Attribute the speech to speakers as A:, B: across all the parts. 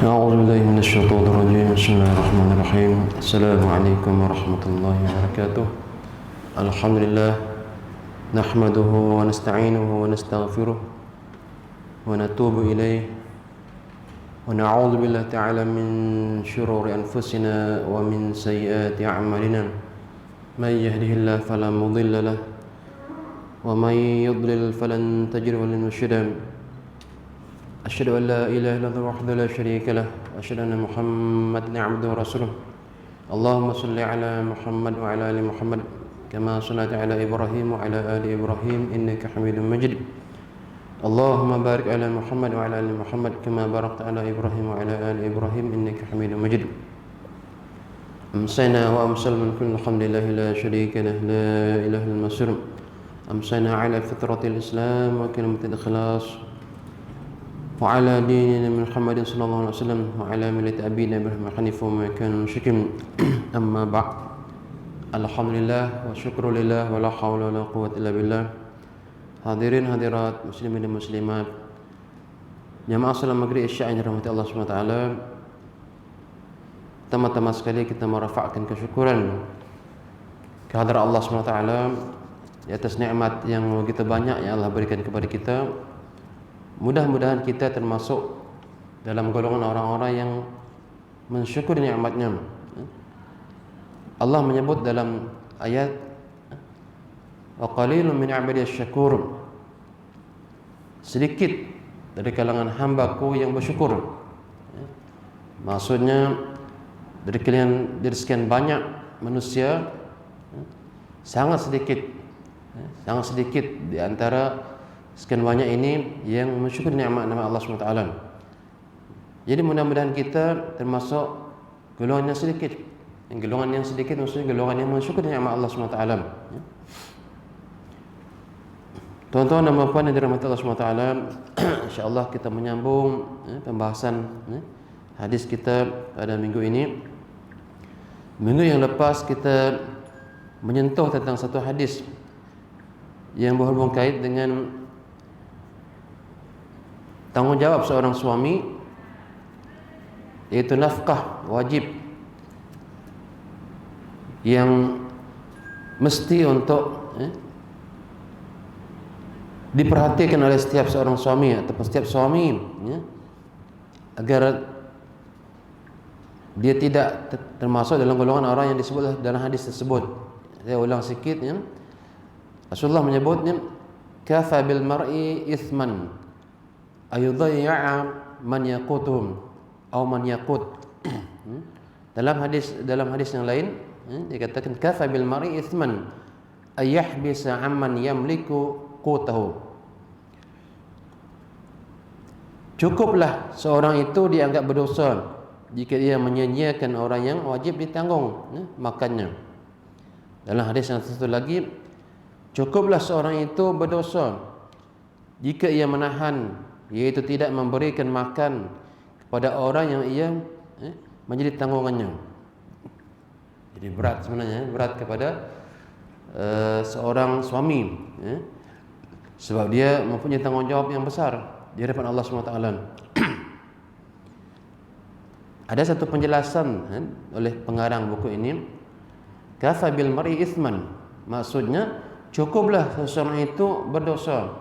A: أعوذ بالله من الشيطان الرجيم. بسم الله الرحمن الرحيم. السلام عليكم ورحمة الله وبركاته. الحمد لله نحمده ونستعينه ونستغفره ونتوب إليه ونعوذ بالله تعالى من شرور أنفسنا ومن سيئات أعمالنا. من يهده الله فلا مضل له ومن يضلل فلن تجد له مرشدا. أشهد أن لا إله إلا الله وحده لا شريك له وأشهد أن محمدا عبده ورسوله. اللهم صل على محمد وعلى آل محمد كما صليت على إبراهيم وعلى آل إبراهيم إنك حميد مجيد. اللهم بارك على محمد وعلى آل محمد كما باركت على إبراهيم وعلى آل إبراهيم إنك حميد مجيد. أمسينا وأمسل من كل الحمد لله لا شريك له لا إله إلا المصير. أمسينا على فطرة الإسلام وكلمة الإخلاص وعلى دين محمد صلى الله عليه وسلم وعلى ملة أبينا إبراهيم حنيفا وما كان مشركا. أما بعد. Alhamdulillah wa syukur lillah wa la hawla wa la quwwata illa billah. Hadirin hadirat muslimin dan muslimat, jamaah salat maghrib isya yang dirahmati Allah Subhanahu wa taala. Pertama-tama sekali kita merafakkan kesyukuran kehadirat Allah Subhanahu wa taala di atas nikmat yang begitu banyak yang Allah berikan kepada kita. Mudah-mudahan kita termasuk dalam golongan orang-orang yang mensyukuri nikmatnya. Allah menyebut dalam ayat wa qalilun min ibadiyas syakur, sedikit dari kalangan hambaku yang bersyukur. Maksudnya dari sekian banyak manusia, sangat sedikit di antara sekian banyak ini yang mensyukuri nikmat Allah SWT. Jadi mudah-mudahan kita termasuk golongan yang sedikit. Golongan yang sedikit maksudnya golongan yang mensyukuri nikmat Allah SWT. Tuan-tuan dan puan yang dirahmati Allah SWT, insya-Allah kita menyambung pembahasan hadis kita pada minggu ini. Minggu yang lepas kita menyentuh tentang satu hadis yang berhubung kait dengan tanggungjawab seorang suami, yaitu nafkah wajib yang mesti untuk diperhatikan oleh setiap seorang suami ataupun setiap suami, agar dia tidak termasuk dalam golongan orang yang disebut dalam hadis tersebut. Saya ulang sikit, Rasulullah menyebutnya kafa bil mar'i ithman ayudayya'a man yaqutuhum atau man yaqut. Dalam hadis yang lain dikatakan kafa bil mar'i ithman ayyahbisa amman yamliku qutahu. Cukuplah seorang itu dianggap berdosa jika dia menyia-nyiakan orang yang wajib ditanggung makannya. Dalam hadis yang satu lagi, cukuplah seorang itu berdosa jika ia menahan, yaitu tidak memberikan makan kepada orang yang ia menjadi tanggungannya. Jadi berat sebenarnya, berat kepada seorang suami, sebab dia mempunyai tanggungjawab yang besar di hadapan Allah SWT. Ada satu penjelasan oleh pengarang buku ini, kafa bil mar'i ithman, maksudnya cukuplah seseorang itu berdosa,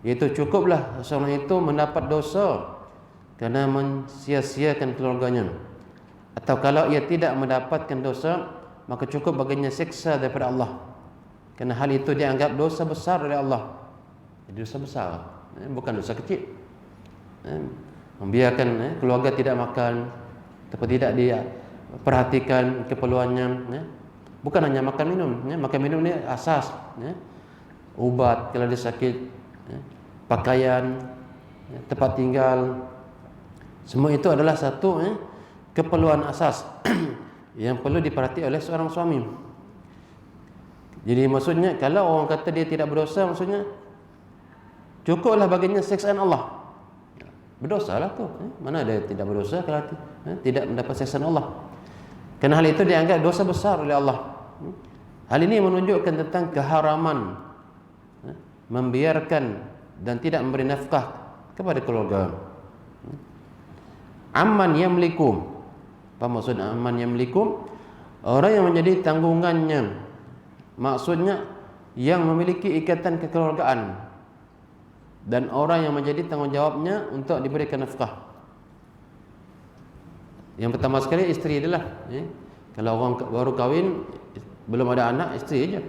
A: yaitu cukuplah seorang itu mendapat dosa kerana mensia-siakan keluarganya, atau kalau ia tidak mendapatkan dosa maka cukup baginya siksa daripada Allah, kerana hal itu dianggap dosa besar oleh Allah. Jadi dosa besar, bukan dosa kecil. Membiarkan keluarga tidak makan atau tidak dia perhatikan keperluannya, bukan hanya makan minum. Makan minum ni asas, ubat kalau dia sakit, pakaian, tempat tinggal, semua itu adalah satu keperluan asas yang perlu diperhati oleh seorang suami. Jadi maksudnya kalau orang kata dia tidak berdosa, maksudnya cukuplah baginya siksaan Allah. Berdosa lah tu, mana ada tidak berdosa kalau tidak mendapat siksaan Allah. Kerana hal itu dianggap dosa besar oleh Allah. Hal ini menunjukkan tentang keharaman membiarkan dan tidak memberi nafkah kepada keluarga. Amman yamliku. Apa maksud amman yamliku? Orang yang menjadi tanggungannya. Maksudnya yang memiliki ikatan kekeluargaan dan orang yang menjadi tanggungjawabnya untuk diberikan nafkah. Yang pertama sekali isteri adalah kalau orang baru kahwin belum ada anak, isteri aja.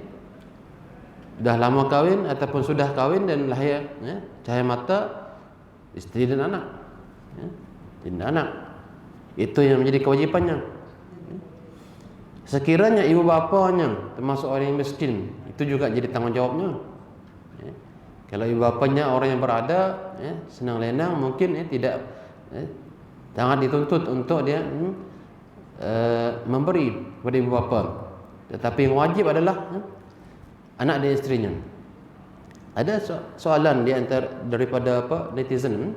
A: Dah lama kahwin ataupun sudah kahwin dan lahir cahaya mata, isteri dan anak. Dan anak itu yang menjadi kewajipannya. Sekiranya ibu bapanya termasuk orang yang miskin, itu juga jadi tanggungjawabnya. Kalau ibu bapanya orang yang berada, senang lenang, mungkin tidak sangat dituntut untuk dia memberi kepada ibu bapa. Tetapi yang wajib adalah anak dan isterinya. Ada soalan di antara daripada netizen,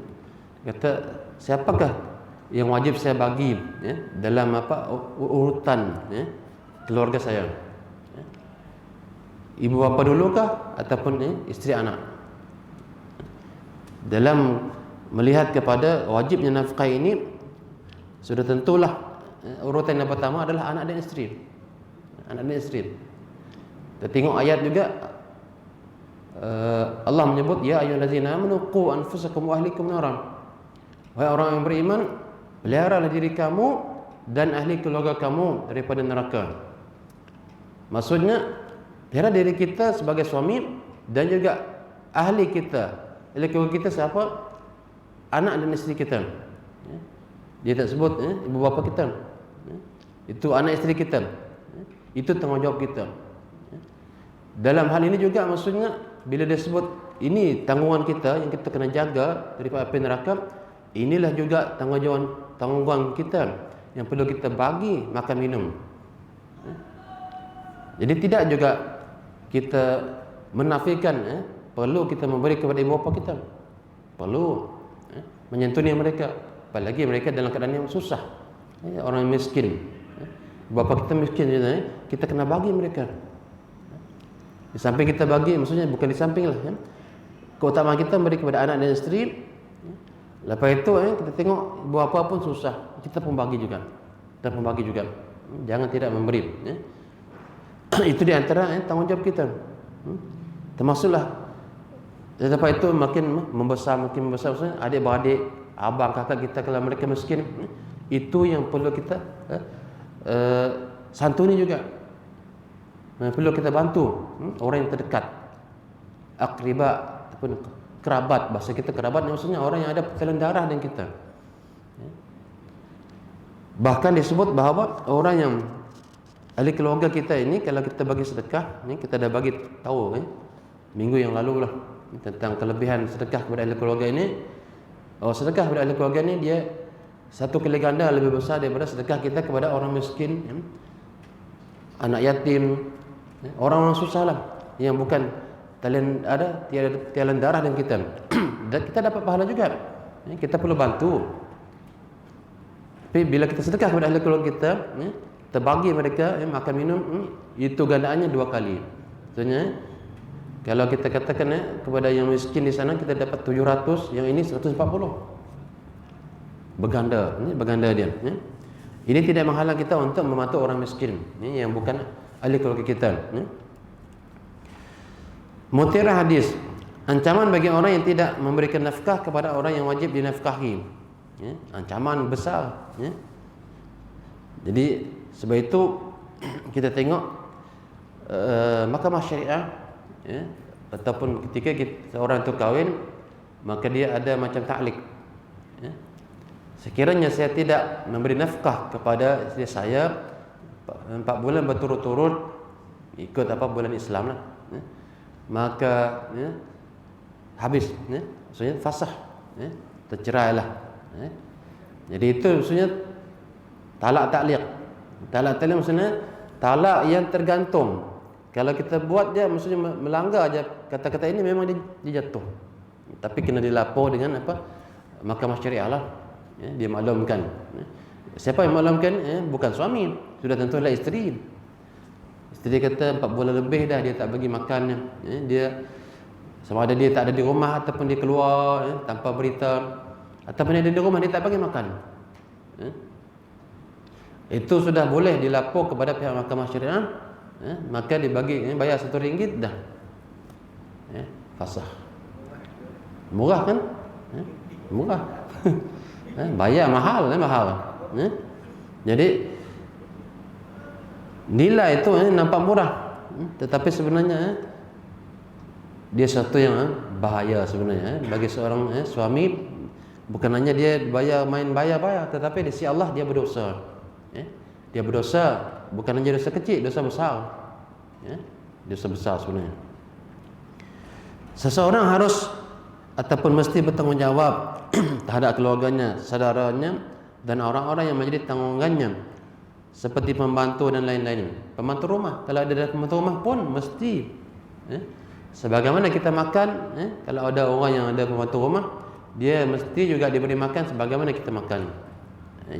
A: kata siapakah yang wajib saya bagi dalam urutan keluarga saya, ibu bapa dulukah ataupun isteri anak? Dalam melihat kepada wajibnya nafkah ini, sudah tentulah urutan yang pertama adalah anak dan isteri. Anak dan isteri. Kita tengok ayat juga, Allah menyebut ya ayyuhallazina amanu qu anfusakum wa ahlikum naran. Wahai orang yang beriman, peliharalah diri kamu dan ahli keluarga kamu daripada neraka. Maksudnya pelihara diri kita sebagai suami dan juga ahli kita. Ahli keluarga kita siapa? Anak dan isteri kita. Dia tak sebut ibu bapa kita. Itu anak isteri kita. Itu tanggungjawab kita. Dalam hal ini juga maksudnya bila dia sebut ini tanggungan kita yang kita kena jaga daripada api neraka, inilah juga tanggungan kita yang perlu kita bagi makan minum. Jadi tidak juga kita menafikan perlu kita memberi kepada ibu bapa kita. Perlu menyantuni mereka, apalagi mereka dalam keadaan yang susah, orang yang miskin. Bapa kita miskin, kita kena bagi mereka. Di samping kita bagi, maksudnya bukan di samping lah, keutamaan kita memberi kepada anak dan isteri. Lepas itu kita tengok ibu bapa pun susah, kita pun bagi juga. Kita pun bagi juga. Jangan tidak memberi. Itu di antara tanggungjawab kita. Termasuklah lepas itu makin membesar, maksudnya adik-beradik, abang, kakak kita kalau mereka miskin, itu yang perlu kita santuni juga. Perlu kita bantu orang yang terdekat, akriba ataupun kerabat. Bahasa kita kerabat maksudnya orang yang ada pertalian darah dengan kita. Bahkan disebut bahawa orang yang ahli keluarga kita ini, kalau kita bagi sedekah, kita dah bagi tahu minggu yang lalu lah tentang kelebihan sedekah kepada ahli keluarga ini. Sedekah kepada ahli keluarga ini dia satu kali ganda lebih besar daripada sedekah kita kepada orang miskin, anak yatim, orang-orang susah lah, yang bukan tiada darah dan kita. Dan kita dapat pahala juga. Kita perlu bantu. Tapi bila kita sedekah kepada ahli keluarga kita, kita bagi mereka makan minum, itu gandaannya 2 kali. Maksudnya kalau kita katakan kepada yang miskin di sana kita dapat 700, yang ini 140. Berganda dia. Ini tidak menghalang kita untuk membantu orang miskin yang bukan ahli keluarga kita. Mutiara hadis, ancaman bagi orang yang tidak memberikan nafkah kepada orang yang wajib dinafkahi. Ancaman besar. Jadi sebab itu kita tengok mahkamah syariah, ataupun ketika seorang itu kahwin, maka dia ada macam ta'liq. Sekiranya saya tidak memberi nafkah kepada isteri saya 4 bulan berturut-turut ikut bulan Islam lah, maka habis, maksudnya fasah, tercerai lah. Jadi itu maksudnya talak ta'liq. Talak ta'liq maksudnya talak yang tergantung. Kalau kita buat dia maksudnya melanggar aja kata-kata ini, memang dia jatuh. Tapi kena dilapor dengan mahkamah syariah lah. Dia maklumkan. Siapa yang maklumkan? Bukan suami, sudah tentulah isteri. Isteri kata 4 bulan lebih dah dia tak bagi makan. Dia sama ada dia tak ada di rumah ataupun dia keluar tanpa berita, ataupun dia ada di rumah dia tak bagi makan. ya. Itu sudah boleh dilapor kepada pihak mahkamah syariah, ya, maka dibagi, bayar RM1 dah, ya, fasah. Murah kan? Ya, murah. Bayar mahal, mahal. Ya. Jadi nilai itu nampak murah, tetapi sebenarnya dia satu yang bahaya sebenarnya bagi seorang suami. Bukan hanya dia bayar bayar, tetapi di sisi Allah dia berdosa. Dia berdosa, bukan hanya dosa kecil, dosa besar. Dosa besar sebenarnya. Seseorang harus ataupun mesti bertanggungjawab terhadap keluarganya, saudaranya, dan orang-orang yang menjadi tanggungannya, seperti pembantu dan lain-lain. Pembantu rumah, kalau ada pembantu rumah pun mesti, sebagaimana kita makan, kalau ada orang yang ada pembantu rumah, dia mesti juga diberi makan sebagaimana kita makan.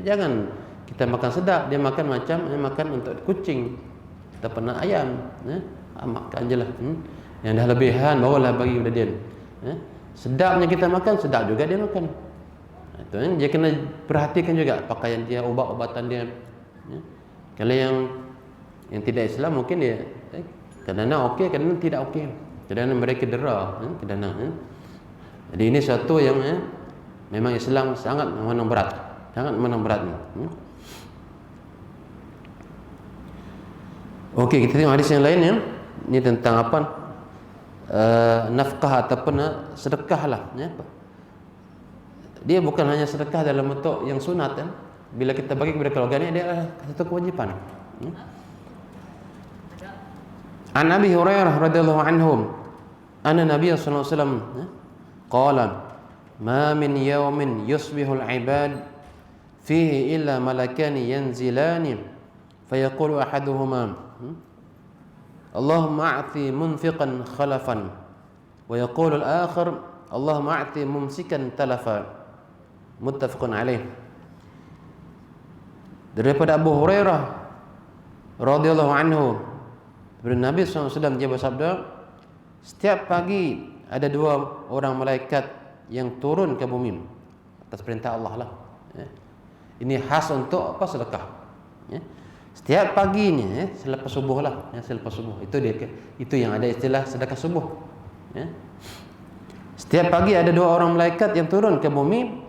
A: Jangan kita makan sedap, dia makan macam makan untuk kucing ataupun ayam, makan je lah. Yang dah lebihan barulah bagi pada dia. Sedapnya kita makan, sedap juga dia makan. Itu dia kena perhatikan juga pakaian dia, ubat-ubatan dia. Kalau yang tidak Islam mungkin dia kadang-kadang okey, kadang-kadang tidak okey. Kadang-kadang mereka dera, kadang-kadang. Jadi ini satu yang memang Islam sangat memandang berat, sangat memandang berat ni. Okey, kita tengok hadis yang lain ya. Ini tentang apa? Nafkah ataupun sedekah lah, ya. Dia bukan hanya sedekah dalam bentuk yang sunat, kan? Bila kita bagi kepada keluarga ni, dia adalah satu kewajipan. An Abi Hurairah radhiyallahu anhu, anna Nabiy sallallahu alaihi wasallam qala, "Ma min yawmin yusbihul 'ibad fihi illa malakani yanzilani fayaqulu ahaduhuma Allahumma a'ti munfiqan khalafan wa yaqulu al-akhar Allahumma a'ti mumsikan talafa." Muttafaqun alaih. Daripada Abu Hurairah radhiyallahu anhu, dari Nabi SAW dia bersabda, setiap pagi ada dua orang malaikat yang turun ke bumi atas perintah Allah lah. Ini khas untuk apa? Sedekah. Setiap pagi ni, selepas subuh lah, selepas subuh. Itu yang ada istilah sedekah subuh. Setiap pagi ada dua orang malaikat yang turun ke bumi.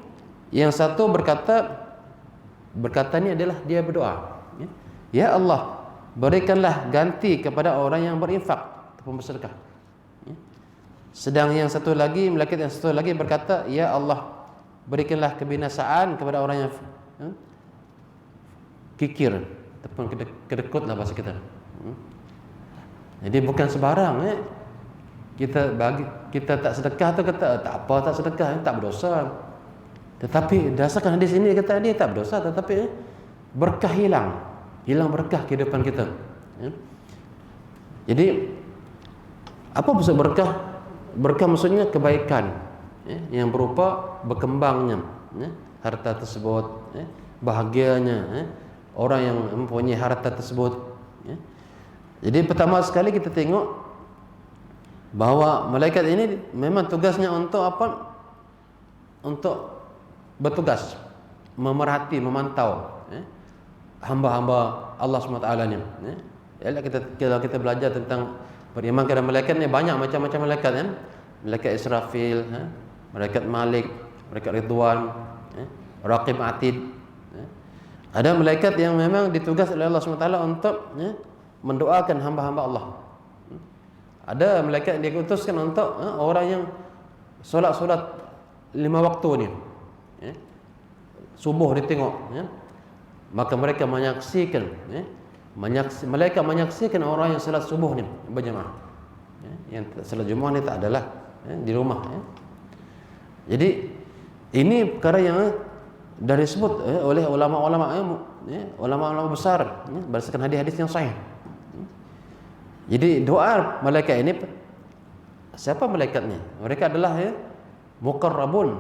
A: Yang satu berkata ni adalah dia berdoa, ya Allah, berikanlah ganti kepada orang yang berinfak ataupun bersedekah. Sedang yang satu lagi, malaikat yang satu lagi berkata, ya Allah, berikanlah kebinasaan kepada orang yang kikir ataupun kedekut lah bahasa kita. Jadi bukan sebarang kita tak sedekah tu kata tak apa, tak sedekah tak berdosa. Tetapi dasarkan hadis ini kata dia tak berdosa, tetapi berkah hilang berkah kehidupan kita. Jadi apa maksud berkah? Berkah maksudnya kebaikan, yang berupa berkembangnya harta tersebut, bahagianya orang yang mempunyai harta tersebut. Jadi pertama sekali kita tengok bahawa malaikat ini memang tugasnya untuk apa? Untuk bertugas memerhati, memantau hamba-hamba Allah SWT ni. Kalau kita belajar tentang beriman kepada malaikat ni, banyak macam-macam malaikat kan. Malaikat Israfil, malaikat Malik, malaikat Ridwan, Raqib Atid. Ada malaikat yang memang ditugas oleh Allah SWT untuk mendoakan hamba-hamba Allah. Ada malaikat yang diutuskan untuk orang yang solat-solat 5 waktu ni, subuh ditengok, maka mereka menyaksikan, malaikat menyaksikan orang yang salat subuh ni berjemaah. Yang salat Jumaat ni tak adalah di rumah. Jadi ini perkara yang dah disebut oleh ulama-ulama besar berdasarkan hadis-hadis yang sahih. Jadi doa malaikat ini, siapa malaikatnya? Mereka adalah muqarrabun.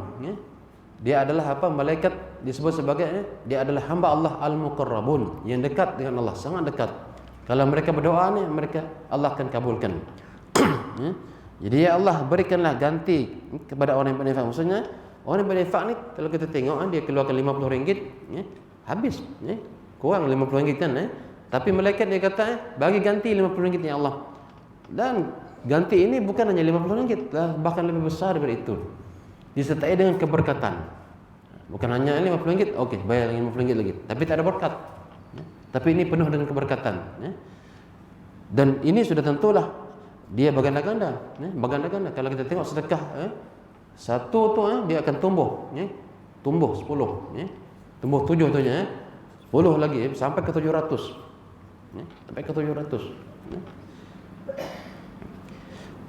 A: Dia adalah apa? Malaikat disebut sebagai dia adalah hamba Allah al-muqarrabun, yang dekat dengan Allah, sangat dekat. Kalau mereka berdoa ni, Allah akan kabulkan. Jadi ya Allah, berikanlah ganti kepada orang yang berinfak. Maksudnya Orang yang berinfak ni kalau kita tengok dia keluarkan RM50, habis, kurang RM50 kan, tapi malaikat dia kata bagi ganti RM50 ya Allah. Dan ganti ini bukan hanya RM50 lah, bahkan lebih besar daripada itu. Disertai dengan keberkatan. Bukan hanya RM50, okey, bayar RM50 lagi, tapi tak ada berkat. Tapi ini penuh dengan keberkatan. Dan ini sudah tentulah dia berganda-ganda, berganda-ganda. Kalau kita tengok sedekah, satu tu dia akan tumbuh, tumbuh 10, tumbuh 7 tu 10 lagi sampai ke 700, sampai ke 700.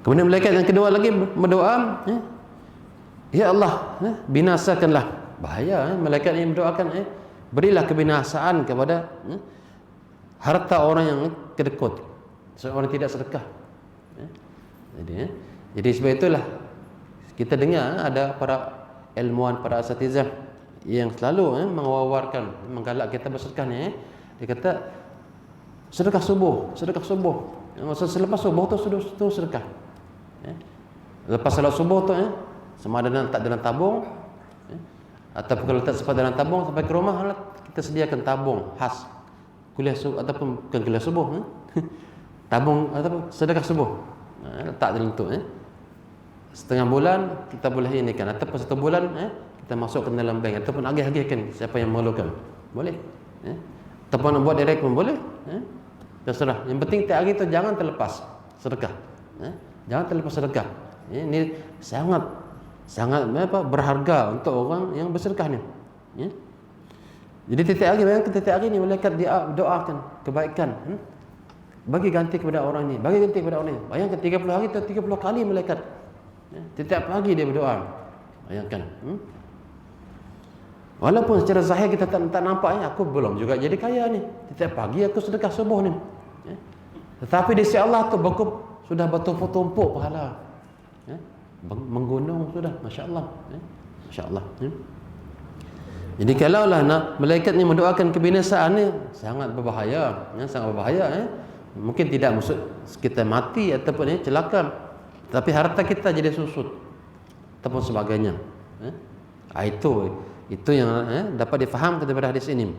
A: Kemudian malaikat yang kedua lagi berdoa, ya Allah, binasakanlah. Bahaya, malaikat yang berdoakan, berilah kebinasaan kepada harta orang yang kedekut, seorang tidak sedekah. Jadi sebab itulah kita dengar ada para ilmuwan, para asatizah yang selalu mengawarkan, menggalak kita bersedekah ni. Dia kata sedekah subuh, sedekah subuh. Maksud selepas subuh tu sedekah. Lepas salat subuh tu sama ada tak dalam tabung, ataupun kalau tak sempat dalam tabung sampai ke rumah kita sediakan tabung khas kuliah subuh ataupun bukan kuliah subuh, tabung ataupun sedekah subuh. Letak dalam tu, setengah bulan kita boleh ini kan, ataupun 1 bulan kita masukkan dalam bank ataupun agih-agihkan siapa yang memerlukan, boleh. Ataupun nak buat direct pun boleh, terserah. Yang penting tiap hari tu jangan terlepas sedekah, jangan terlepas sedekah. Ini sangat berharga untuk orang yang bersedekah ni. Jadi tiap hari, bayangkan tiap hari ni malaikat dia doakan kebaikan, bagi ganti kepada orang ni, bagi ganti kepada orang ni. Bayangkan 30 hari tu 30 kali malaikat, setiap pagi dia berdoa. Bayangkan. Walaupun secara zahir kita tak nampak, aku belum juga jadi kaya ni, setiap pagi aku sedekah subuh ni, tetapi di sisi Allah tu sudah bertumpuk-tumpuk pahala, menggunung sudah, masya-Allah, masya-Allah. Jadi kalaulah malaikat ni mendoakan kebinasaan ni, sangat berbahaya, sangat berbahaya. Mungkin tidak maksud kita mati ataupun celaka, tapi harta kita jadi susut ataupun sebagainya. Itu yang dapat difahamkan daripada hadis ini.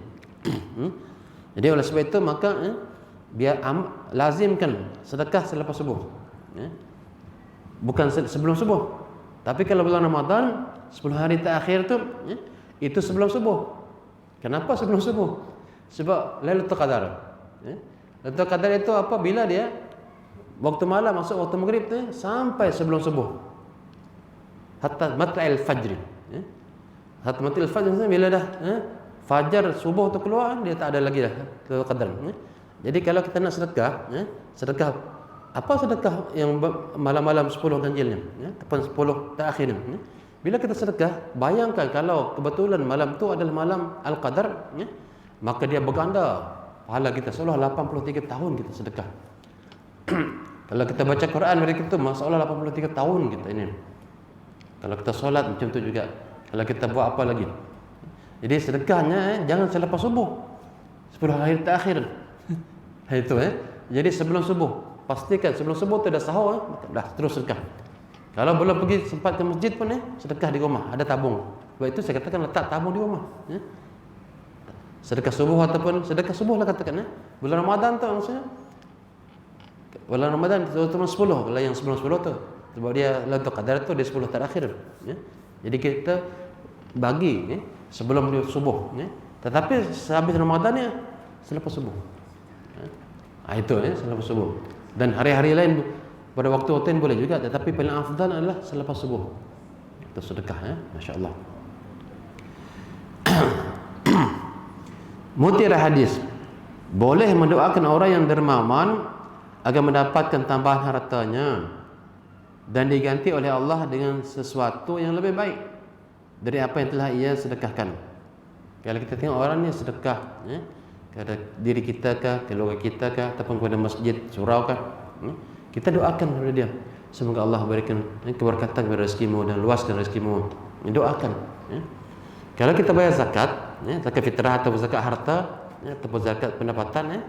A: Jadi oleh sebab itu maka biar lazimkan sedekah selepas subuh, bukan sebelum subuh. Tapi kalau bulan Ramadan 10 hari terakhir tu, itu sebelum subuh. Kenapa sebelum subuh? Sebab Lailatul Qadar. Lailatul Qadar itu apa? Bila dia waktu malam masuk waktu maghrib tu sampai sebelum subuh, hatta matla'il fajr. Hatta matla'il fajr, bila dah fajar subuh tu keluar, dia tak ada lagi dah Lailatul Qadar. Jadi kalau kita nak sedekah, sedekah apa, sedekah yang malam-malam 10 ganjilnya, ataupun 10 terakhir ni. Bila kita sedekah, bayangkan kalau kebetulan malam tu adalah malam Al-Qadar, maka dia berganda pahala kita, seolah 83 tahun kita sedekah. Kalau kita baca Quran mereka itu seolah 83 tahun kita ini. Kalau kita solat macam tu juga. Kalau kita buat apa lagi. Jadi sedekahnya jangan selepas subuh, 10 hari terakhir. Itu Jadi sebelum subuh, pastikan sebelum subuh tu dah sahur, dah terus sedekah. Kalau belum pergi sempat ke masjid pun sedekah di rumah, ada tabung. Sebab itu saya katakan letak tabung di rumah. Sedekah subuh ataupun sedekah subuh lah katakan. Bulan Ramadan tu maksudnya, bulan Ramadan terutama 10, kalau yang sebelum 10 tu, sebab dia Lailatul Qadar tu dia 10 terakhir. Jadi kita bagi sebelum dia subuh, tetapi sehabis Ramadan selepas subuh. Itu selepas subuh. Dan hari-hari lain pada waktu-waktu boleh juga, tetapi paling afdal adalah selepas subuh. Itu sedekah, masya-Allah. Mutiara hadis, boleh mendoakan orang yang dermawan agar mendapatkan tambahan hartanya dan diganti oleh Allah dengan sesuatu yang lebih baik dari apa yang telah ia sedekahkan. Kalau kita tengok orang ni sedekah, kepada diri kita kah, keluarga kita kah, ataupun kepada masjid, surau kah, kita doakan kepada dia, semoga Allah berikan keberkatan kepada rezekimu dan luaskan rezekimu. Doakan. Kalau kita bayar zakat, zakat fitrah atau zakat harta, ataupun zakat pendapatan,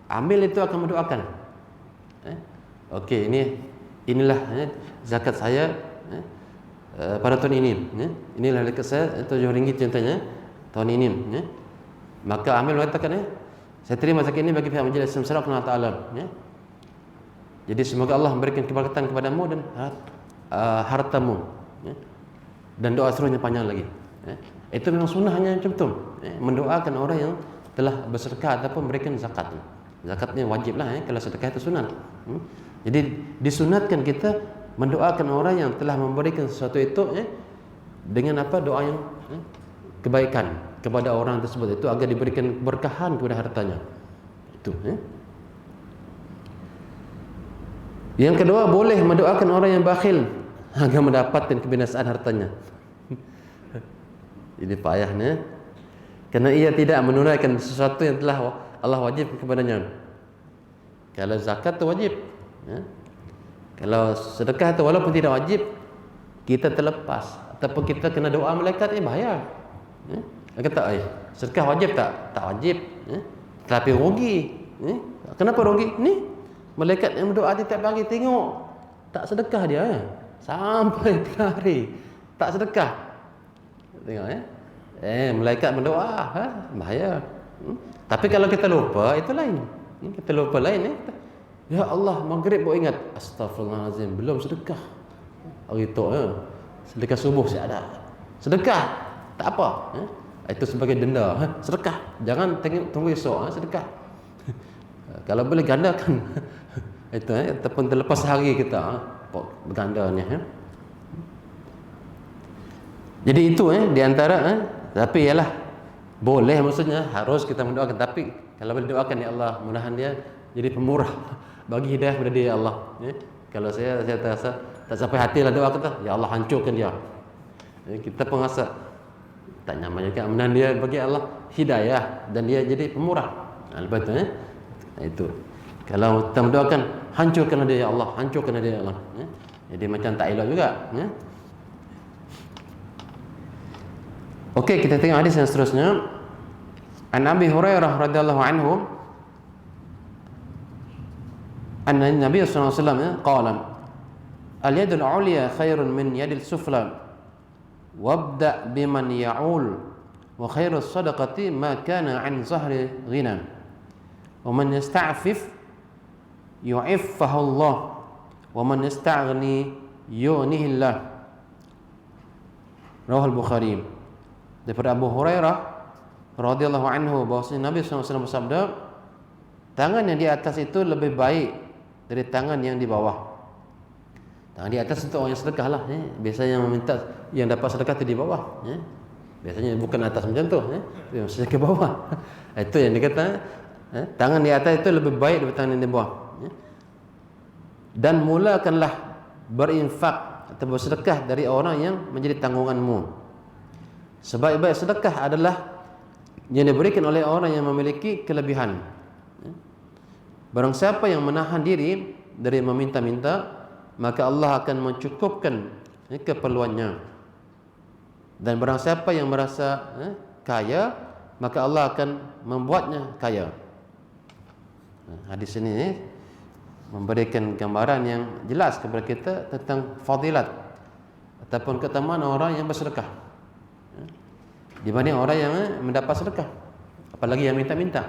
A: ambil itu akan mendoakan. Okey, inilah zakat saya, pada tahun ini, ya. Inilah dekat saya RM7 contohnya tahun ini, ya. Maka Amil mengatakan, ya, saya terima zakat ini bagi pihak majlis Islam Allah Taala, ya. Jadi semoga Allah memberikan keberkatan kepadamu dan hartamu, ya. Dan doa serunya panjang lagi, ya. Itu memang sunnahnya macam tu, ya. Mendoakan orang yang telah bersedekah ataupun memberikan zakat. Zakatnya wajib lah, ya. Kalau sedekah itu sunat, Jadi disunatkan kita mendoakan orang yang telah memberikan sesuatu itu, ya, dengan apa, doa yang, ya, kebaikan kepada orang tersebut itu agar diberikan keberkahan kepada hartanya. Itu, ya. Yang kedua, boleh mendoakan orang yang bakhil agar mendapatkan kebinasaan hartanya. Ini payahnya, kerana ia tidak menunaikan sesuatu yang telah Allah wajib kepadanya. Kalau zakat itu wajib, ya. Kalau sedekah itu walaupun tidak wajib, kita terlepas ataupun kita kena doa malaikat, bahaya, ya. Kata, sedekah wajib tak? Tak wajib, ya. Tapi rugi, ya. Kenapa rugi? Ni malaikat yang berdoa tiap hari tengok tak sedekah dia, ya. Sampai 3 hari tak sedekah. Tengok, ya. Malaikat berdoa, bahaya. Tapi kalau kita lupa, itu lain. Kita lupa lain, ya. Ya Allah, maghrib baru ingat, astagfirullahalazim, belum sedekah hari itu, ya. Sedekah subuh saya ada. Sedekah tak apa, ya. Itu sebagai denda, sedekah. Jangan tunggu esok, sedekah. Kalau boleh gandakan itu, ataupun terlepas hari kita bergandanya, ya. Jadi itu, di antara, tapi ialah boleh, maksudnya harus kita mendoakan. Tapi kalau boleh doakan, ya Allah, mudahan dia jadi pemurah, bagi hidayah kepada dia, ya Allah, ya. Kalau saya terasa tak sampai hati lah doa kita, ya Allah hancurkan dia, ya. Kita pun rasa tak nyaman juga, mudahan dia bagi Allah hidayah dan dia jadi pemurah. Lepas itu, itu kalau kita mendoakan, hancurkanlah dia, ya Allah, hancurkanlah dia, ya Allah, ya. Jadi macam tak elok juga, ya. Okey, kita tengok hadis yang seterusnya. An Abi Hurairah radhiyallahu anhu anna Nabi sallallahu alaihi wasallam qala al-yadul 'ulya khairun min yadil sufla wabda biman ya'ul wa khairus sadaqati ma kana 'an zahri ghina wa man yasta'fif yu'iffahu Allah wa man yasta'ghni yughnihi Allah. Rawahul Bukhari. Daripada Abu Hurairah radhiyallahu anhu bahwasanya Nabi SAW bersabda, tangan yang di atas itu lebih baik dari tangan yang di bawah. Tangan di atas itu orang yang sedekah lah, ya. Biasanya yang meminta yang dapat sedekah itu di bawah, ya. Biasanya bukan atas macam tu, ya. Sedekah ke bawah. Itu yang dikata, tangan di atas itu lebih baik daripada tangan yang di bawah, ya. Dan mulakanlah berinfak atau bersedekah dari orang yang menjadi tanggunganmu. Sebaik-baik sedekah adalah yang diberikan oleh orang yang memiliki kelebihan. Barang siapa yang menahan diri dari meminta-minta, maka Allah akan mencukupkan keperluannya. Dan barang siapa yang merasa kaya, maka Allah akan membuatnya kaya. Hadis ini memberikan gambaran yang jelas kepada kita tentang fadilat ataupun keutamaan orang yang bersedekah dibanding orang yang mendapat sedekah, apalagi yang minta-minta,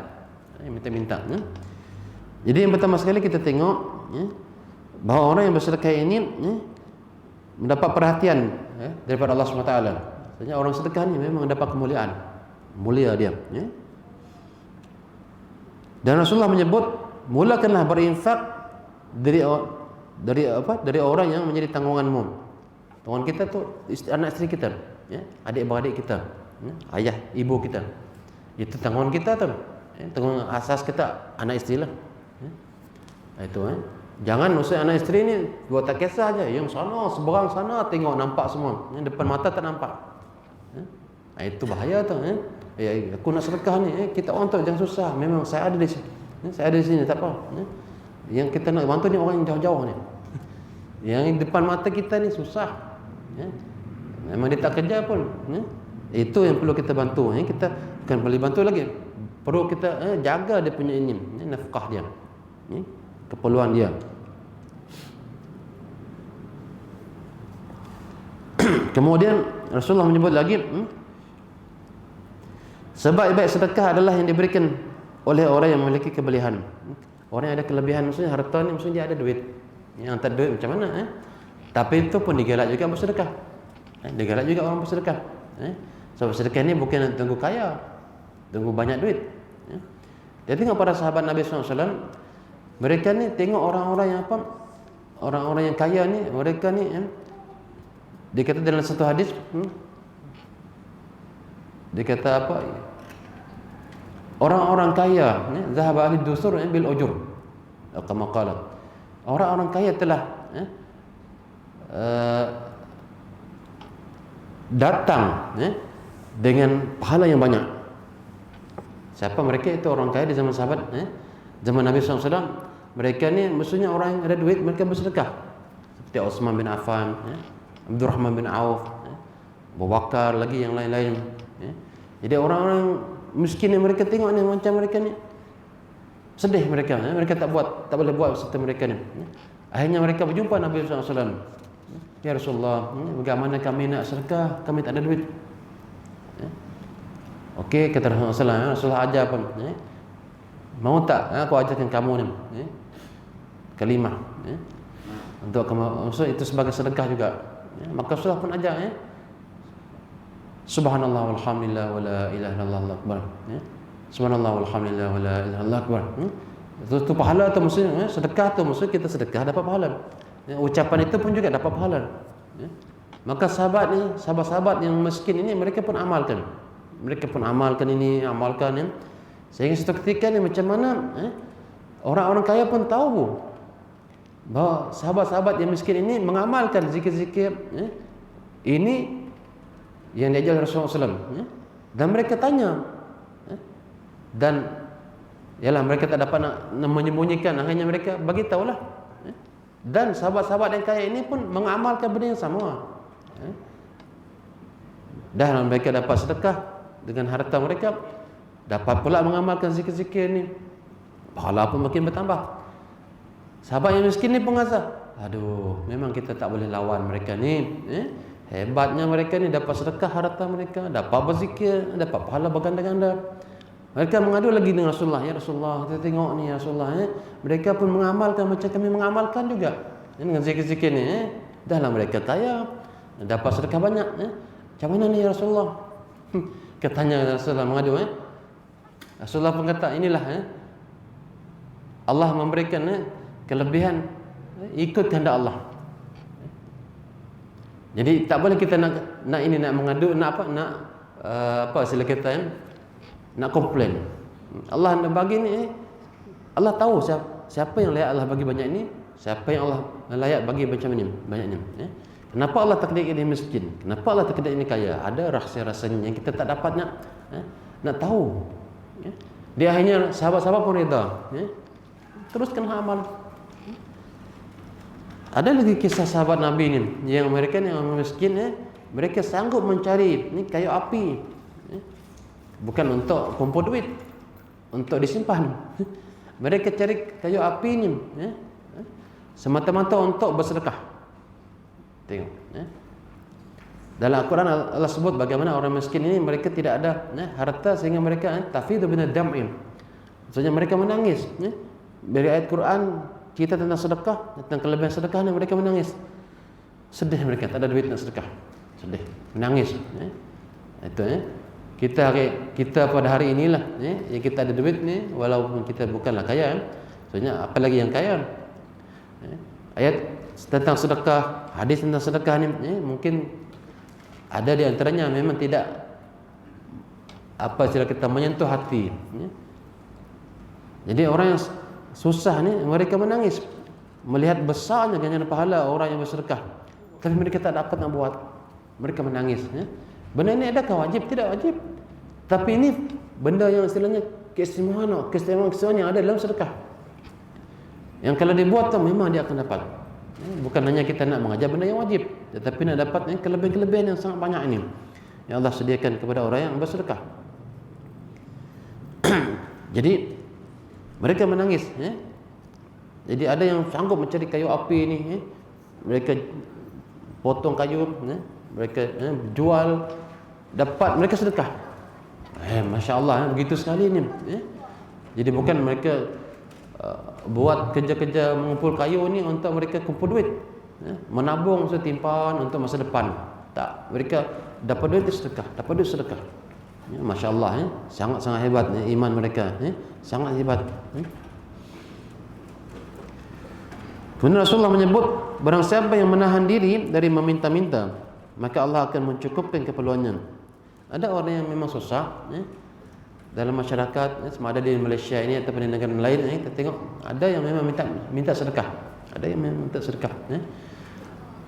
A: Jadi yang pertama sekali kita tengok, bahawa orang yang bersedekah ini mendapat perhatian daripada Allah SWT. Maksudnya orang sedekah ni memang mendapat kemuliaan, mulia dia, Dan Rasulullah menyebut, mulakanlah berinfak dari orang yang menjadi tanggunganmu. Tanggungan kita tu anak isteri kita, adik-beradik kita, ayah, ibu kita. Itu tanggungan kita tu, tanggungan asas kita anak isteri lah. Itu, jangan maksud anak isteri ni buat tak kisah aja, yang sana seberang sana tengok nampak semua, yang depan mata tak nampak. Itu bahaya tu. Aku nak sedekah ni, kita orang tu jangan susah. Memang saya ada di sini, saya ada di sini, tak apa. Yang kita nak bantu ni orang yang jauh-jauh ni. Yang depan mata kita ni susah. Memang dia tak kerja pun. Itu yang perlu kita bantu. Kita bukan boleh bantu lagi, perlu kita jaga dia punya ini, nafkah dia, keperluan dia. Kemudian Rasulullah menyebut lagi, sebaik-baik sedekah adalah yang diberikan oleh orang yang memiliki kelebihan. Orang yang ada kelebihan, maksudnya harta ni, maksudnya dia ada duit. Yang tak ada duit macam mana? Tapi itu pun digalak juga bersedekah. Digalak juga orang bersedekah. Sebab sedekah ni bukan nak tunggu kaya, tunggu banyak duit. Dia tengok para sahabat Nabi SAW, mereka ni tengok orang-orang yang apa? Orang-orang yang kaya ni, mereka ni dia kata dalam satu hadis, dia kata apa? Orang-orang kaya, zahaba ahli dusur bil ujur. Kama qala. Orang-orang kaya telah datang dengan pahala yang banyak. Siapa mereka? Itu orang kaya di zaman sahabat, zaman Nabi SAW. Mereka ni maksudnya orang yang ada duit, mereka bersedekah. Seperti Utsman bin Affan, Abdurrahman bin Auf, Abu Bakar, lagi yang lain-lain. Jadi orang-orang miskin yang mereka tengok ni macam mereka ni sedih mereka. Mereka tak boleh buat serta mereka ni. Akhirnya mereka berjumpa Nabi SAW. Ya Rasulullah, bagaimana kami nak sedekah? Kami tak ada duit. Okey, kata Rasulullah, Rasulullah ajar apa? Mau tak aku ajarkan kamu ni kalimah untuk kamu, maksud itu sebagai sedekah juga. Maka Rasulullah pun ajar Subhanallah walhamdulillah wala ilaha illallah Allahu akbar. Subhanallah walhamdulillah wala ilaha illallah akbar. Itu pahala tu maksudnya, sedekah tu maksud kita sedekah dapat pahala. Ucapan itu pun juga dapat pahala. Maka sahabat-sahabat yang miskin ini mereka pun amalkan. Mereka pun amalkan ini, amalkan. Sehingga satu ketika ni macam mana orang-orang kaya pun tahu bahawa sahabat-sahabat yang miskin ini mengamalkan zikir-zikir ini yang diajar Rasulullah SAW. Dan mereka tanya, dan yalah mereka tak dapat nak menyembunyikan, akhirnya mereka bagi tahulah. Dan sahabat-sahabat yang kaya ini pun mengamalkan benda yang sama. Dan mereka dapat sedekah dengan harta mereka, dapat pula mengamalkan zikir-zikir ni, pahala pun makin bertambah. Sahabat yang miskin ni pun rasa, aduh, memang kita tak boleh lawan mereka ni. Hebatnya mereka ni dapat sedekah harta mereka, dapat berzikir, dapat pahala berganda-ganda. Mereka mengadu lagi dengan Rasulullah, ya Rasulullah, kita tengok ni ya Rasulullah, mereka pun mengamalkan macam kami mengamalkan juga dengan zikir-zikir ni. Dahlah mereka kaya, dapat sedekah banyak. Macam mana ni ya Rasulullah? Katanya Rasulullah mengadu. Rasulullah pun kata, inilah Allah memberikan kelebihan ikut kehendak Allah. Jadi tak boleh kita nak mengadu, nak sila kata nak komplain. Allah nak bagi ni, Allah tahu siapa yang layak Allah bagi banyak ni, siapa yang Allah layak bagi macam ni banyaknya. Kenapa Allah takdir ini miskin? Kenapa Allah takdir ini kaya? Ada rahsia-rahsianya yang kita tak dapat nak tahu. Dia akhirnya sahabat-sahabat pun reda. Teruskan amal. Ada lagi kisah sahabat Nabi ni yang mereka ni orang miskin, mereka sanggup mencari ni kayu api, bukan untuk kumpul duit, untuk disimpan. Mereka cari kayu api ni semata-mata untuk bersedekah. Tengok, dalam Al-Quran Allah sebut bagaimana orang miskin ini mereka tidak ada harta sehingga mereka tafidu bin ad-dam'i. Maksudnya mereka menangis. Dari ayat Quran cerita tentang sedekah, tentang kelebihan sedekah ni mereka menangis. Sedih mereka, tak ada duit nak sedekah. Sedih, menangis. Itu kita pada hari inilah yang kita ada duit ni, walaupun kita bukanlah kaya, maksudnya apalagi yang kaya. Ayat tentang sedekah, hadis tentang sedekah ni mungkin ada di antaranya memang tidak istilah kita menyentuh hati. Jadi orang yang susah ni mereka menangis melihat besarnya ganjaran pahala orang yang bersedekah, tapi mereka tak dapat nak buat. Mereka menangis. Benda ini adakah wajib? Tidak wajib. Tapi ini benda yang istilahnya keistimewaan yang ada dalam sedekah, yang kalau dibuat tu memang dia akan dapat. Bukan hanya kita nak mengajar benda yang wajib, tetapi nak dapat kelebihan-kelebihan yang sangat banyak ini yang Allah sediakan kepada orang yang bersedekah. Jadi mereka menangis. Jadi ada yang sanggup mencari kayu api ni, mereka potong kayu, mereka jual, dapat, mereka sedekah. Masya Allah, begitu sekali ni. Jadi bukan mereka buat kerja-kerja mengumpul kayu ni untuk mereka kumpul duit, menabung setimpan untuk masa depan. Tak, mereka dapat duit sedekah, dapat duit sedekah. Masya Allah, sangat-sangat hebat iman mereka, sangat hebat. Kemudian Rasulullah menyebut, barang siapa yang menahan diri dari meminta-minta, maka Allah akan mencukupkan keperluannya. Ada orang yang memang susah dalam masyarakat, sama ada di Malaysia ini ataupun di negara lain, kita tengok ada yang memang minta sedekah, ada yang memang minta sedekah.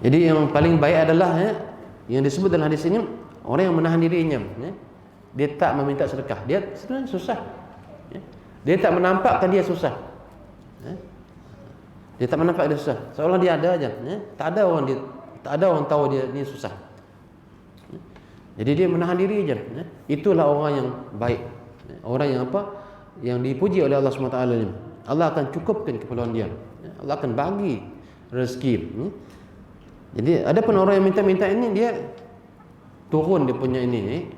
A: Jadi yang paling baik adalah yang disebut dalam hadis ini, orang yang menahan dirinya, dia tak meminta sedekah, dia sebenarnya susah, dia tak menampakkan dia susah, dia tak menampak dia susah, seolah dia ada aja, tak ada orang tahu dia ni susah. Jadi dia menahan diri aja. Itulah orang yang baik, orang yang yang dipuji oleh Allah SWT ni. Allah akan cukupkan keperluan dia, Allah akan bagi rezeki. Jadi ada pun orang yang minta-minta ini, dia turun dia punya ini,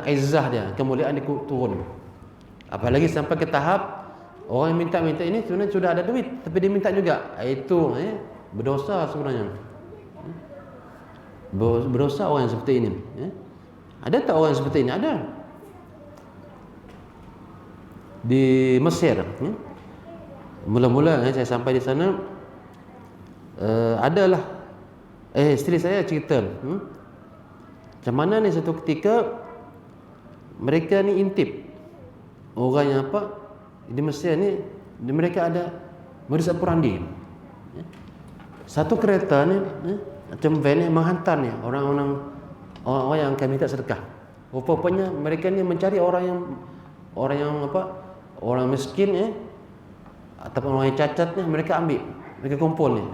A: izzah dia, kemuliaan dia turun. Apalagi sampai ke tahap orang yang minta-minta ini sebenarnya sudah ada duit, tapi dia minta juga. Itu berdosa sebenarnya. Berdosa orang yang seperti ini. Ada tak orang yang seperti ini? Ada. Di Mesir, mula-mula saya sampai di sana, adalah isteri saya cerita, macam mana ni satu ketika mereka ni intip orang yang di Mesir ni, mereka ada modus operandi. Satu kereta ni macam van ni menghantar ni orang-orang yang akan minta sedekah. Rupanya mereka ni mencari orang miskin ataupun orang yang cacat ni, mereka ambil, mereka kumpul ni.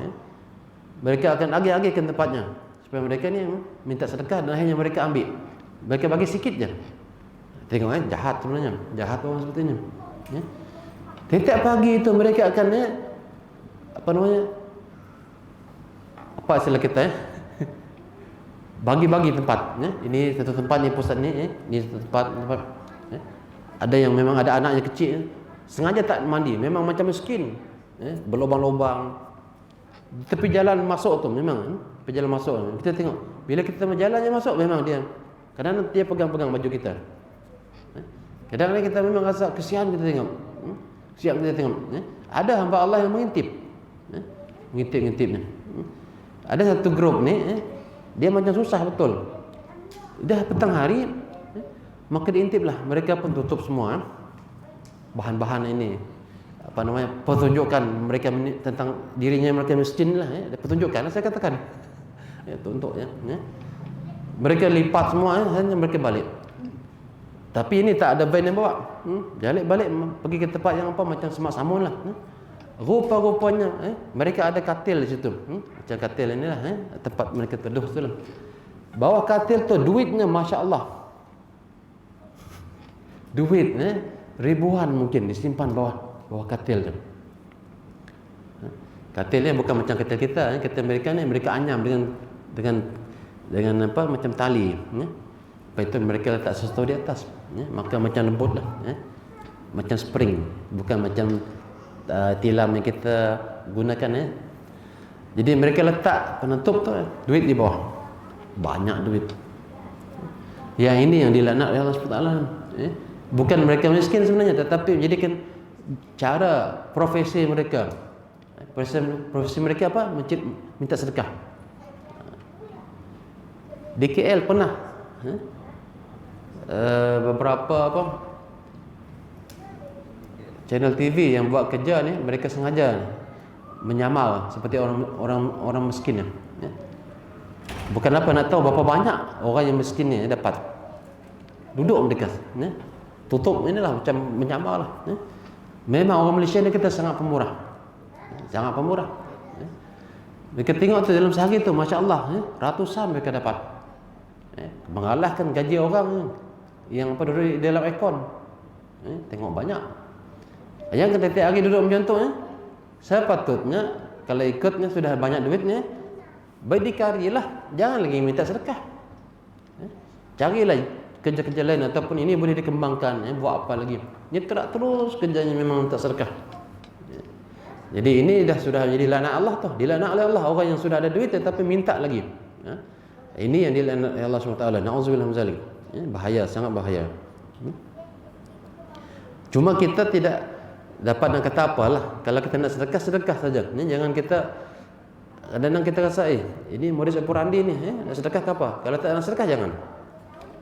A: Mereka akan agih-agih ke tempatnya supaya mereka ni minta sedekah, dan akhirnya mereka ambil. Mereka bagi sikit je. Tengok jahat sebenarnya, jahat orang seperti ni. Setiap pagi itu mereka akan apa istilah kita bagi-bagi tempat. Ini satu tempat, ni pusat ni, ini satu tempat. Ada yang memang ada anaknya kecil, sengaja tak mandi, memang macam miskin, berlubang-lubang tepi jalan masuk tu, memang tepi jalan masuk. Kita tengok bila kita berjalannya masuk, memang dia kadang-kadang dia pegang-pegang baju kita. Kadang-kadang kita memang rasa kesian, kita tengok. Kesian kita tengok. Ada hamba Allah yang mengintip. Mengintip ni. Ada satu grup ni, dia macam susah betul. Dah petang hari, maka diintiplah. Mereka pun tutup semua bahan-bahan ini, pertunjukan mereka tentang dirinya, mereka miskin lah. Pertunjukan saya katakan. Untuk mereka lipat semua, hanya mereka balik. Tapi ini tak ada van yang bawa. Balik pergi ke tempat yang macam semak samun lah. Rupa-rupanya mereka ada katil di situ. Macam katil inilah, tempat mereka teduh tu lah. Bawah katil tu duitnya Masya Allah. Duit ribuan mungkin disimpan bawah katil tu. Katilnya bukan macam katil kita, katil mereka ni mereka anyam dengan macam tali. Lepas itu mereka letak sesuatu di atas, maka macam lembut lah, macam spring, bukan macam tilam yang kita gunakan. Jadi mereka letak penutup tu duit di bawah, banyak duit. Yang ini yang dilaknat oleh Allah SWT. Bukan mereka miskin sebenarnya, tetapi jadikan cara profesi mereka. Profesi mereka minta sedekah. Di KL pernah beberapa channel TV yang buat kerja ni, mereka sengaja menyamal seperti orang miskin ya. Bukan apa nak tahu berapa banyak orang yang miskin ni dapat. Duduk mereka, tutup inilah macam menyamal lah. Memang orang Malaysia ni kita sangat pemurah, sangat pemurah. Mereka tengok tu dalam sehari tu, Masya Allah, ratusan mereka dapat, mengalahkan gaji orang yang duduk dalam aircon. Tengok banyak. Yang kita tiap hari duduk macam tu, sepatutnya kalau ikutnya sudah banyak duitnya, berdikarilah, jangan lagi minta sedekah. Carilah kerja-kerja lain ataupun ini boleh dikembangkan, buat apa lagi. Dia terus kerjanya memang minta sedekah. Jadi ini sudah jadi laknat Allah tu, dilaknat oleh Allah orang yang sudah ada duit tetapi minta lagi. Ini yang dilaknat oleh Allah SWT. Na'udzubillah min zalik. Bahaya, sangat bahaya. Cuma kita tidak dapat nak kata apalah. Kalau kita nak sedekah, sedekah saja. Jangan kita kadang-kadang kita rasa ini modus operandi ni, nak sedekah ke apa? Kalau tak nak sedekah jangan.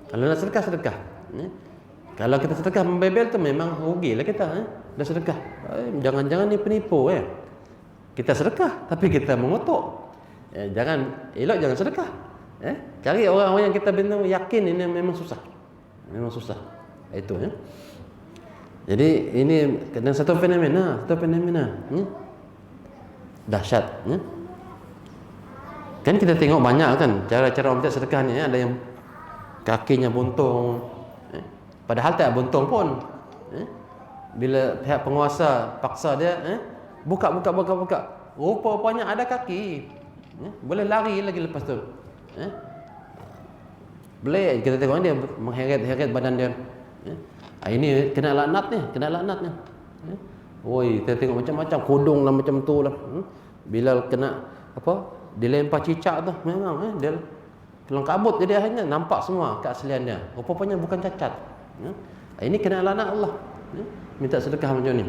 A: Kalau nak sedekah, sedekah. Kalau kita sedekah membebel tu memang rugilah kita. Dah sedekah. Jangan-jangan ni penipu. Kita sedekah tapi kita mengutuk. Jangan, elok jangan sedekah. Cari orang-orang yang kita benar yakin ini memang susah. Memang susah. Itu Jadi ini kadang satu fenomena dahsyat. Kan kita tengok banyak kan cara-cara orang minta sedekah ni, ada yang kakinya buntung, padahal tak buntung pun. Bila pihak penguasa paksa dia, buka. Rupa-rupanya ada kaki, boleh lari lagi lepas tu. Boleh kita tengok dia mengheret-heret badan dia. Ini kena laknat ni. Oi, kita tengok macam-macam kodong lah macam tu lah. Bila kena apa? Dilempar cicak tu memang dia kelang kabut, jadi akhirnya nampak semua keaslian dia. Rupanya bukan cacat. Ini kena laknat Allah. Minta sedekah macam ni.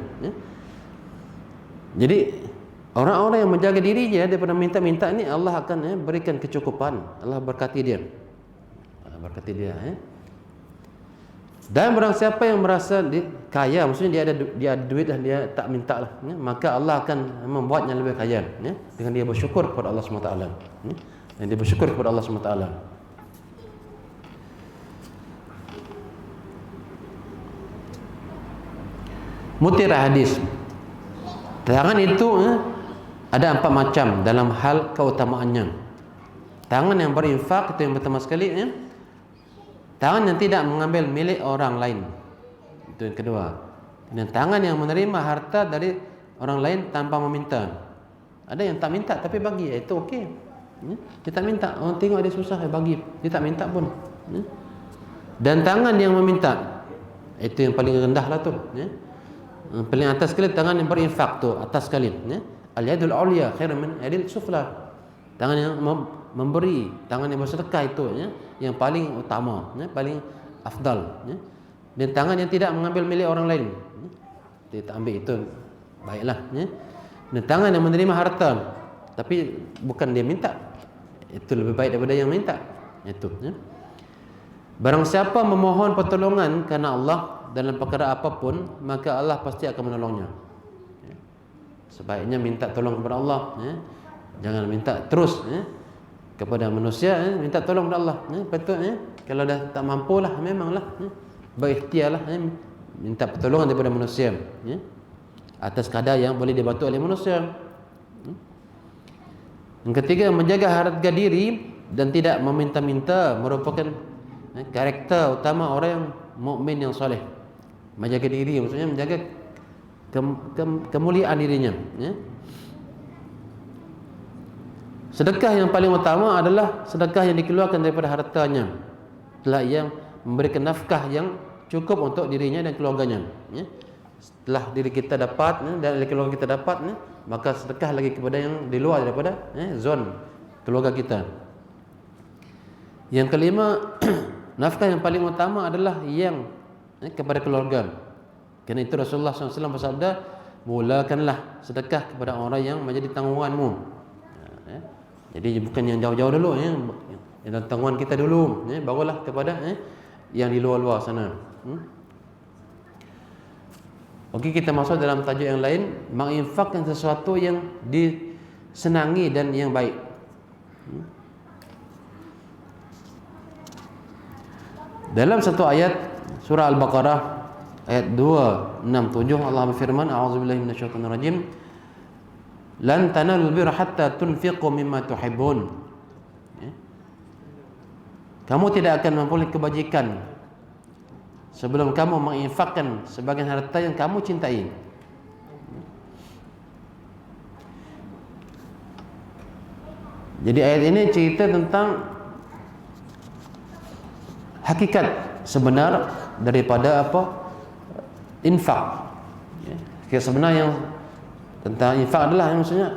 A: Jadi orang-orang yang menjaga dirinya daripada minta-minta ni, Allah akan berikan kecukupan. Allah berkati dia. Dan barang siapa yang merasa kaya, maksudnya dia ada duit dan dia tak minta lah, maka Allah akan membuatnya lebih kaya dengan dia bersyukur kepada Allah SWT. Dan dia bersyukur kepada Allah SWT. Mutiara hadis. Tangan itu ada 4 macam dalam hal keutamaannya. Tangan yang berinfak itu yang pertama sekali. Tangan yang tidak mengambil milik orang lain, itu yang kedua. Dan tangan yang menerima harta dari orang lain tanpa meminta. Ada yang tak minta tapi bagi, itu okey. Dia tak minta, orang tengok dia susah, dia bagi. Dia tak minta pun. Dan tangan yang meminta, itu yang paling rendah lah tu. Paling atas sekali tangan yang berinfak tu, atas sekali. Al-yadul ulya khairun min yadil sufla. Tangan yang memberi, tangan yang bersedekah itu yang paling utama, paling afdal. Dan tangan yang tidak mengambil milik orang lain, dia tak ambil, itu baiklah. Dan tangan yang menerima harta tapi bukan dia minta, itu lebih baik daripada yang minta. Itu barang siapa memohon pertolongan kerana Allah dalam perkara apapun, maka Allah pasti akan menolongnya. Sebaiknya minta tolong kepada Allah. Jangan minta terus kepada manusia, minta tolong kepada Allah. Betul. Kalau dah tak mampulah, memanglah berikhtiarlah minta pertolongan daripada manusia atas kadar yang boleh dibantu oleh manusia. Yang ketiga, menjaga harga diri dan tidak meminta-minta merupakan karakter utama orang yang mukmin yang soleh. Menjaga diri maksudnya menjaga kemuliaan dirinya. Sedekah yang paling utama adalah sedekah yang dikeluarkan daripada hartanya, setelah yang memberikan nafkah yang cukup untuk dirinya dan keluarganya. Setelah diri kita dapat dan keluarga kita dapat, maka sedekah lagi kepada yang di luar daripada zon keluarga kita. Yang kelima, nafkah yang paling utama adalah yang kepada keluarga. Kerana itu Rasulullah SAW bersabda, mulakanlah sedekah kepada orang yang menjadi tanggunganmu. Jadi bukan yang jauh-jauh dulu, yang tanggungan kita dulu, barulah kepada yang di luar-luar sana. Okey, kita masuk dalam tajuk yang lain, menginfakkan sesuatu yang disenangi dan yang baik. Dalam satu ayat surah Al-Baqarah ayat 267, Allah berfirman, a'udzubillahi minasyaitonir rajim, lan tanalul birra hatta tunfiqu mimma tuhibbun. Kamu tidak akan memperoleh kebajikan sebelum kamu menginfakkan sebagian harta yang kamu cintai. Jadi ayat ini cerita tentang hakikat sebenar daripada apa? Infak. Ya. Hakikat sebenar yang tentang infak adalah yang maksudnya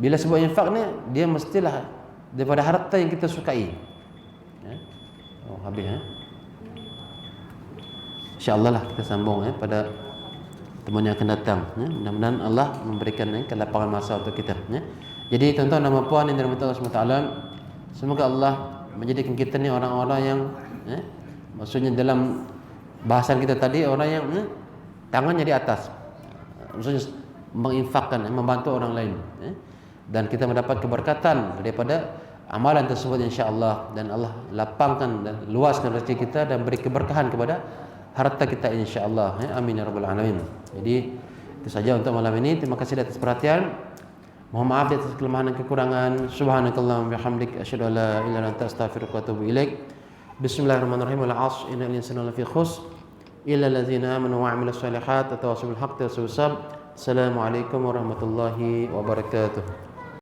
A: bila sebut infak ni dia mestilah daripada harta yang kita sukai. Ya. Oh, habis ya. InsyaAllah lah kita sambung pada teman yang akan datang. Ya. Mudah-mudahan Allah memberikan kelapangan masa untuk kita. Ya. Jadi tuan-tuan dan puan yang dirahmati Allah SWT, semoga Allah menjadikan kita ni orang-orang yang maksudnya dalam bahasan kita tadi orang yang tangannya di atas, maksudnya menginfakkan, membantu orang lain, dan kita mendapat keberkatan daripada amalan tersebut insya-Allah, dan Allah lapangkan dan luaskan rezeki kita dan beri keberkahan kepada harta kita insya-Allah. Amin ya rabbal alamin. Jadi itu saja untuk malam ini. Terima kasih atas perhatian. Mohon maaf atas kelemahan dan kekurangan. Subhanakallahumma bihamdik asyhadu an la ilaha illa anta astaghfiruka wa atubu ilaik. Bismillahirrahmanirrahim. Wal 'ashr innal insana lafi khusr illa allazina amanu wa 'amilus solihat wa tawassaw bil haqqi wa tawassaw bis sabr. Assalamualaikum warahmatullahi wabarakatuh.